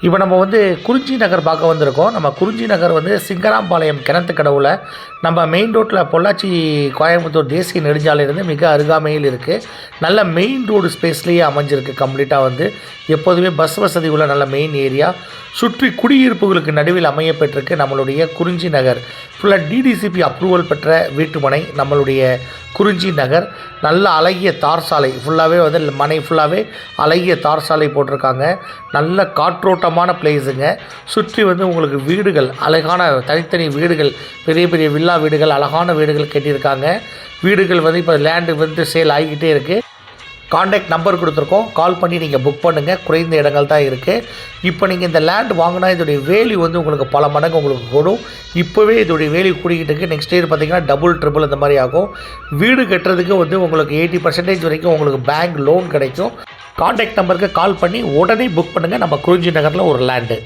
இப்போ நம்ம வந்து குறிஞ்சி நகர் பார்க்க வந்திருக்கோம். நம்ம குறிஞ்சி நகர் வந்து சிங்கராம்பாளையம் கிணத்துக்கடவுல நம்ம மெயின் ரோட்டில் பொள்ளாச்சி கோயம்புத்தூர் தேசிய நெடுஞ்சாலையிலேருந்து மிக அருகாமையில் இருக்குது. நல்ல மெயின் ரோடு ஸ்பேஸ்லேயே அமைஞ்சிருக்கு. கம்ப்ளீட்டாக வந்து எப்போதுமே பஸ் வசதி உள்ள நல்ல மெயின் ஏரியா. சுற்றி குடியிருப்புகளுக்கு நடுவில் அமையப்பெற்றிருக்கு நம்மளுடைய குறிஞ்சி நகர். ஃபுல்லாக டிடிசிபி அப்ரூவல் பெற்ற வீட்டுமனை நம்மளுடைய குறிஞ்சி நகர். நல்ல அழகிய தார் சாலை ஃபுல்லாகவே வந்து மனை ஃபுல்லாகவே அழகிய தார் சாலை போட்டிருக்காங்க. நல்ல காற்றோட்டமான பிளேஸுங்க. சுற்றி வந்து உங்களுக்கு வீடுகள் அழகான தனித்தனி வீடுகள், பெரிய பெரிய வில்லா வீடுகள், அழகான வீடுகள் கட்டியிருக்காங்க. வீடுகள் வந்து இப்போ லேண்டு வந்து சேல் ஆகிக்கிட்டே இருக்குது. காண்டாக்ட் நம்பர் கொடுத்துருக்கோம், கால் பண்ணி நீங்கள் புக் பண்ணுங்கள். குறைந்த இடங்கள் தான் இருக்குது. இப்போ நீங்கள் இந்த லேண்ட் வாங்கினா இதோடைய வேல்யூ வந்து உங்களுக்கு பல மடங்கு உங்களுக்கு கூடும். இப்போவே இதோடைய வேல்யூ கூடிக்கிட்டு இருக்குது. நெக்ஸ்ட் இயர் பார்த்திங்கன்னா டபுள் ட்ரிபிள் இந்த மாதிரி ஆகும். வீடு கட்டுறதுக்கு வந்து உங்களுக்கு 80% வரைக்கும் உங்களுக்கு பேங்க் லோன் கிடைக்கும். காண்டாக்ட் நம்பருக்கு கால் பண்ணி உடனே புக் பண்ணுங்கள். நம்ம குறிஞ்சி நகரில் ஒரு லேண்டு.